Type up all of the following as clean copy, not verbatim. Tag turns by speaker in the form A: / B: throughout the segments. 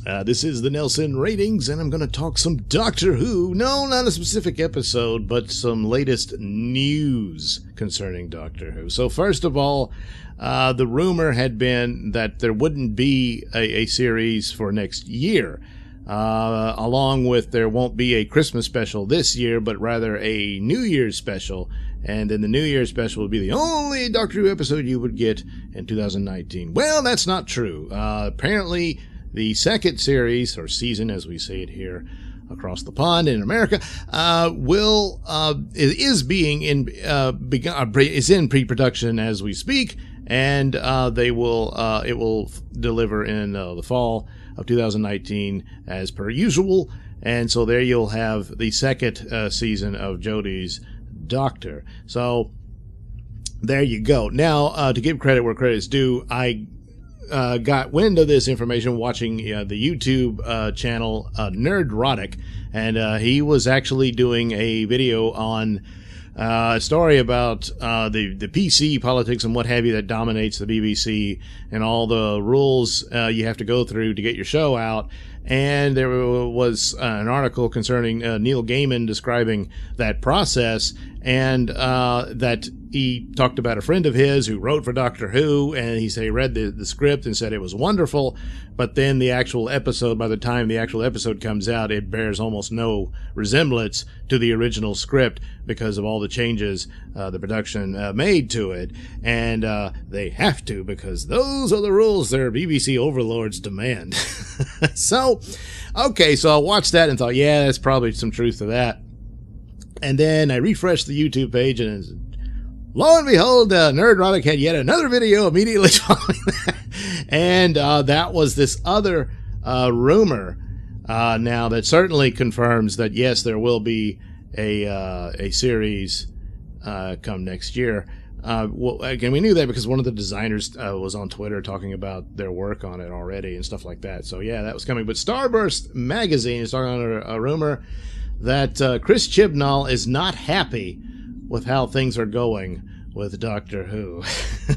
A: This is the Nailsin Ratings, and I'm going to talk some Doctor Who. No, not a specific episode, but some latest news concerning Doctor Who. So first of all, the rumor had been that there wouldn't be a series for next year, along with there won't be a Christmas special this year, but rather a New Year's special. And then the New Year's special would be the only Doctor Who episode you would get in 2019. Well, that's not true. Apparently, the second series, or season as we say it here across the pond in America, is in pre-production as we speak, and it will deliver in the fall of 2019 as per usual. And so there you'll have the second season of Jodie's Doctor. So there you go. Now, to give credit where credit is due, I got wind of this information watching the YouTube channel Nerdrotic, and he was actually doing a video on a story about the PC politics and what have you that dominates the BBC and all the rules you have to go through to get your show out. And there was an article concerning Neil Gaiman describing that process, and that he talked about a friend of his who wrote for Doctor Who, and he said he read the script and said it was wonderful, but then the actual episode, by the time the actual episode comes out, it bears almost no resemblance to the original script because of all the changes the production made to it. And they have to, because those are the rules their BBC overlords demand. So I watched that and thought, yeah, there's probably some truth to that. And then I refreshed the YouTube page, and lo and behold, Nerdrotic had yet another video immediately following that. And that was this other rumor now that certainly confirms that, yes, there will be a series come next year. Well, again, we knew that because one of the designers was on Twitter talking about their work on it already and stuff like that. So, yeah, that was coming. But Starburst Magazine is talking on a rumor that Chris Chibnall is not happy with how things are going with Doctor Who.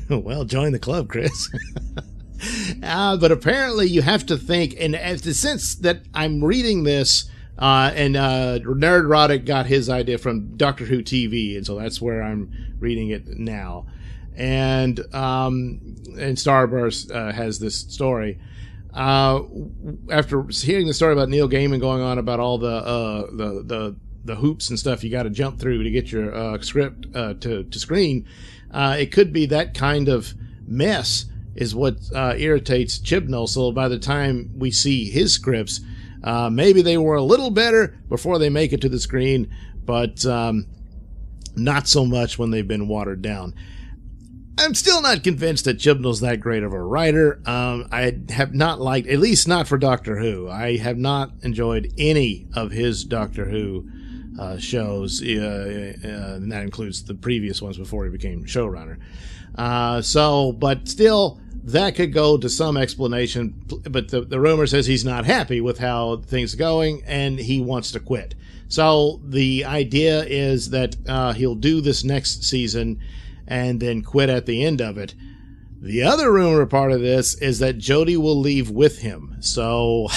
A: Well, join the club, Chris. But apparently you have to think, and the sense that I'm reading this, and Nerdrotic got his idea from Doctor Who TV, and so that's where I'm reading it now. And Starburst has this story. After hearing the story about Neil Gaiman going on about all the hoops and stuff you got to jump through to get your script to screen, it could be that kind of mess is what irritates Chibnall. So by the time we see his scripts, maybe they were a little better before they make it to the screen, but not so much when they've been watered down. I'm still not convinced that Chibnall's that great of a writer. I have not liked, at least not for Doctor Who, I have not enjoyed any of his Doctor Who shows, and that includes the previous ones before he became showrunner. But still, that could go to some explanation, but the rumor says he's not happy with how things are going, and he wants to quit. So the idea is that he'll do this next season and then quit at the end of it. The other rumor part of this is that Jodie will leave with him. So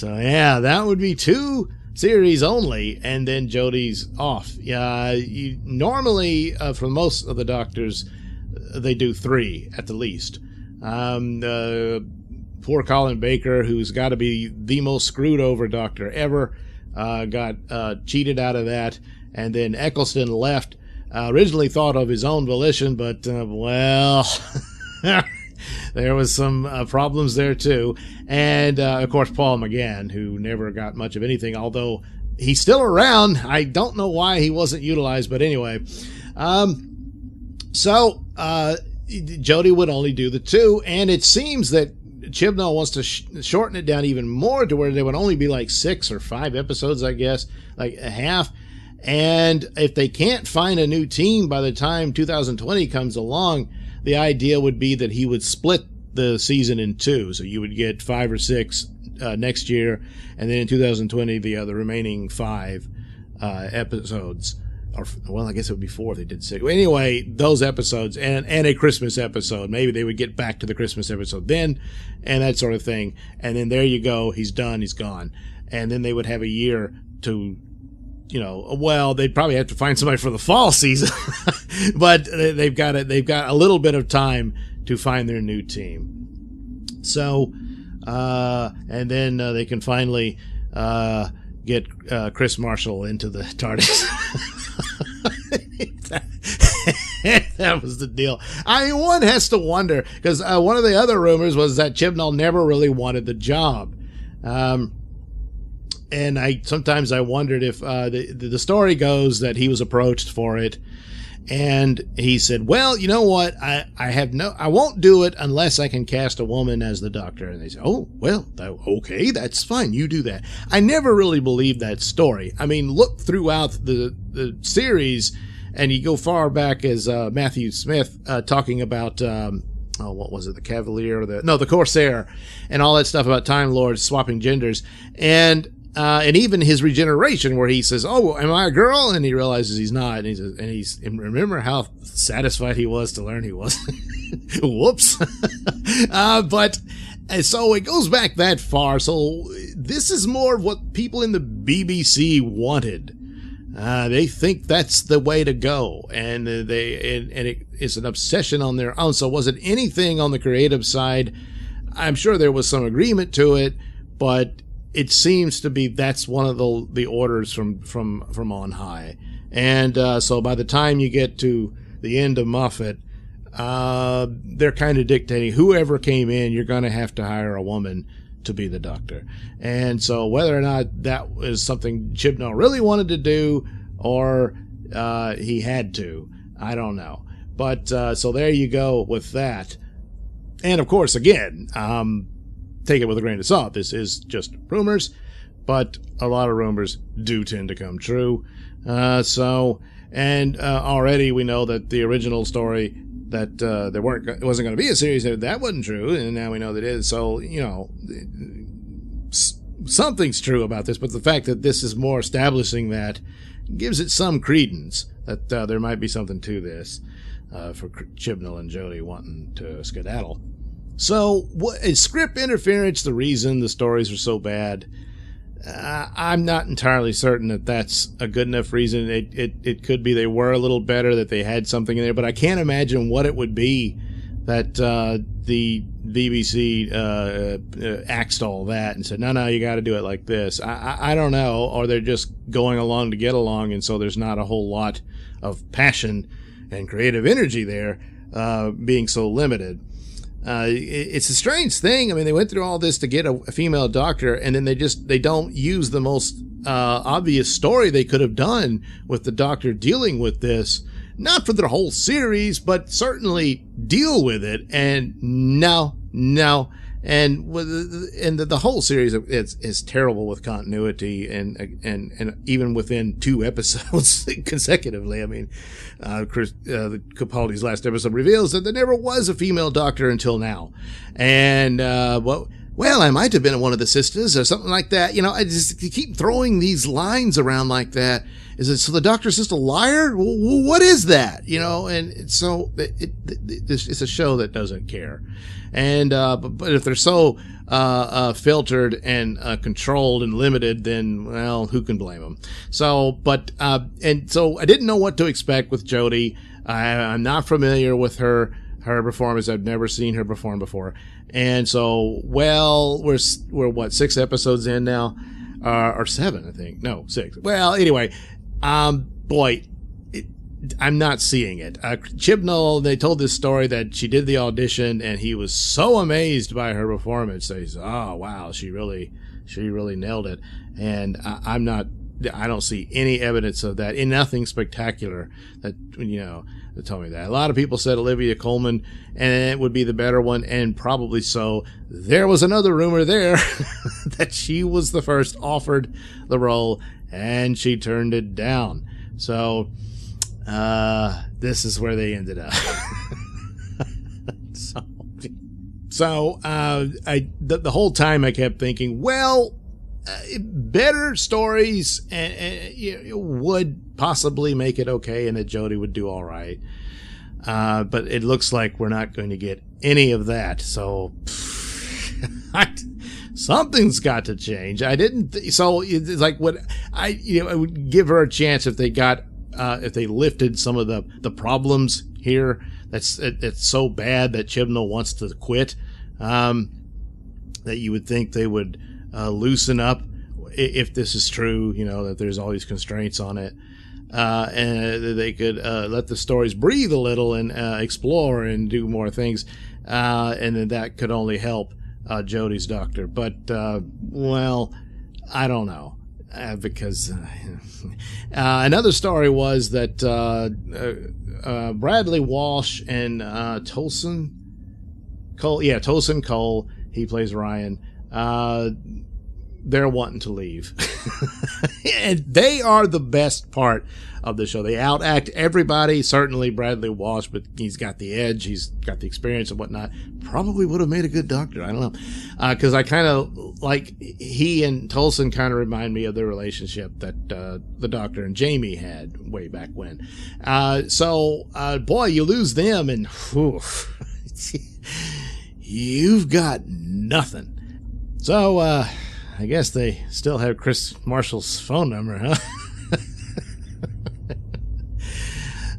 A: yeah, that would be 2 series only, and then Jodie's off. Normally, for most of the Doctors, they do 3 at the least. Poor Colin Baker, who's got to be the most screwed over Doctor ever, got cheated out of that, and then Eccleston left. Originally thought of his own volition, but there was some problems there too. And of course Paul McGann, who never got much of anything, although he's still around. I don't know why he wasn't utilized, but anyway. Jodie would only do the 2, and it seems that Chibnall wants to shorten it down even more to where there would only be like 6 or 5 episodes, I guess, like a half. And if they can't find a new team by the time 2020 comes along, the idea would be that he would split the season in 2. So you would get 5 or 6 next year, and then in 2020, the remaining 5 episodes or, well, I guess it would be 4 if they did 6. Anyway, those episodes and a Christmas episode. Maybe they would get back to the Christmas episode then, and that sort of thing. And then there you go. He's done. He's gone. And then they would have a year to, well, they'd probably have to find somebody for the fall season, but they've got a little bit of time to find their new team. So, and then they can finally get Chris Marshall into the TARDIS. That was the deal. I mean, one has to wonder, because one of the other rumors was that Chibnall never really wanted the job. And sometimes I wondered if the story goes that he was approached for it, and he said, "Well, you know what? I won't do it unless I can cast a woman as the Doctor." And they said, "Oh, well, okay, that's fine. You do that." I never really believed that story. I mean, look throughout the series, and you go far back as Matthew Smith talking about. What was it? The Cavalier, the Corsair, and all that stuff about Time Lords swapping genders, and even his regeneration, where he says, "Oh, am I a girl?" and he realizes he's not, and remember how satisfied he was to learn he wasn't. Whoops. But so it goes back that far. So this is more of what people in the BBC wanted. They think that's the way to go, and it's an obsession on their own. So was it anything on the creative side? I'm sure there was some agreement to it, but it seems to be that's one of the orders from on high. And so by the time you get to the end of Moffat, they're kind of dictating whoever came in, you're going to have to hire a woman to be the Doctor. And so whether or not that was something Chibnall really wanted to do or he had to, I don't know. But so there you go with that. And of course, again, take it with a grain of salt. This is just rumors, but a lot of rumors do tend to come true. Already we know that the original story that it wasn't going to be a series, that wasn't true, and now we know that it is. So, something's true about this, but the fact that this is more establishing that gives it some credence that there might be something to this for Chibnall and Jodie wanting to skedaddle. So, is script interference the reason the stories are so bad? I'm not entirely certain that that's a good enough reason. It could be they were a little better, that they had something in there, but I can't imagine what it would be that the BBC axed all that and said, no, you got to do it like this. I don't know, or they're just going along to get along, and so there's not a whole lot of passion and creative energy there, being so limited. It's a strange thing. I mean, they went through all this to get a female Doctor, and then they don't use the most obvious story they could have done with the Doctor dealing with this, not for the whole series, but certainly deal with it. And no, and the whole series is terrible with continuity, and even within 2 episodes consecutively. I mean, Capaldi's last episode reveals that there never was a female Doctor until now, and well, I might have been one of the sisters or something like that. I just keep throwing these lines around like that. Is it so the Doctor's just a liar? What is that? And so it's a show that doesn't care. And but if they're so filtered and controlled and limited, then, well, who can blame them? So, and so I didn't know what to expect with Jodie. I'm not familiar with her performance. I've never seen her perform before. And so, well, we're what, 6 episodes in now, or 7, I think. No, 6. Well, anyway, boy, I'm not seeing it. Chibnall, they told this story that she did the audition, and he was so amazed by her performance. They said, "Oh wow, she really nailed it." And I don't see any evidence of that. And nothing spectacular that told me that. A lot of people said Olivia Colman, and it would be the better one, and probably so. There was another rumor there that she was the first offered the role, and she turned it down. So this is where they ended up. So the whole time I kept thinking, well, better stories would possibly make it okay, and that Jody would do all right. But it looks like we're not going to get any of that. So something's got to change. So it's like what I would give her a chance if they lifted some of the problems here. It's so bad that Chibnall wants to quit. That you would think they would loosen up if this is true. That there's all these constraints on it. And they could let the stories breathe a little and explore and do more things, and then that could only help Jody's doctor. But well, I don't know, because another story was that Bradley Walsh and Tosin Cole, he plays Ryan. They're wanting to leave. And they are the best part of the show. They outact everybody. Certainly Bradley Walsh, but he's got the edge. He's got the experience and whatnot. Probably would have made a good doctor. I don't know. Because I kind of like he and Tolson kind of remind me of the relationship that the doctor and Jamie had way back when. So boy, you lose them and whew, you've got nothing. So, I guess they still have Chris Marshall's phone number, huh?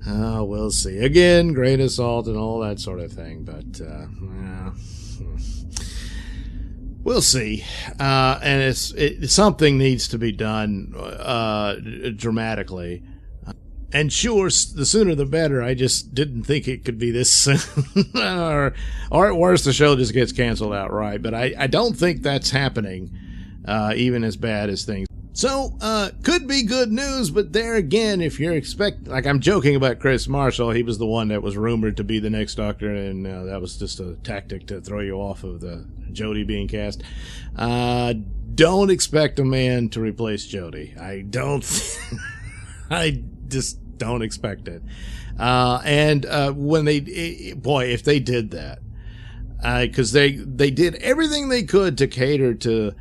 A: Oh, we'll see. Again, grain of salt and all that sort of thing, but we'll see. And something needs to be done dramatically. And sure, the sooner the better. I just didn't think it could be this soon. or at worst, the show just gets canceled outright. But I don't think that's happening, even as bad as things. So, could be good news, but there again, if you're like I'm joking about Chris Marshall, he was the one that was rumored to be the next Doctor, and that was just a tactic to throw you off of the Jodie being cast. Don't expect a man to replace Jodie. I just don't expect it. And when if they did that, because they did everything they could to cater to,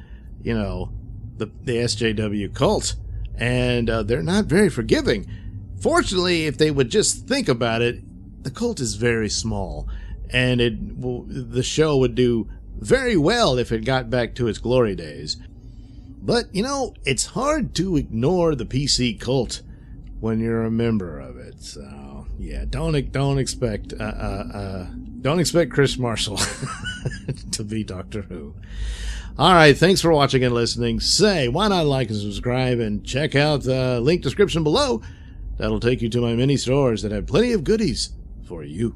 A: the SJW cult, and they're not very forgiving. Fortunately, if they would just think about it, the cult is very small, and the show would do very well if it got back to its glory days. But it's hard to ignore the PC cult when you're a member of it. So yeah, don't expect Chris Marshall to be Doctor Who. All right, thanks for watching and listening. Why not like and subscribe, and check out the link description below. That'll take you to my mini stores that have plenty of goodies for you.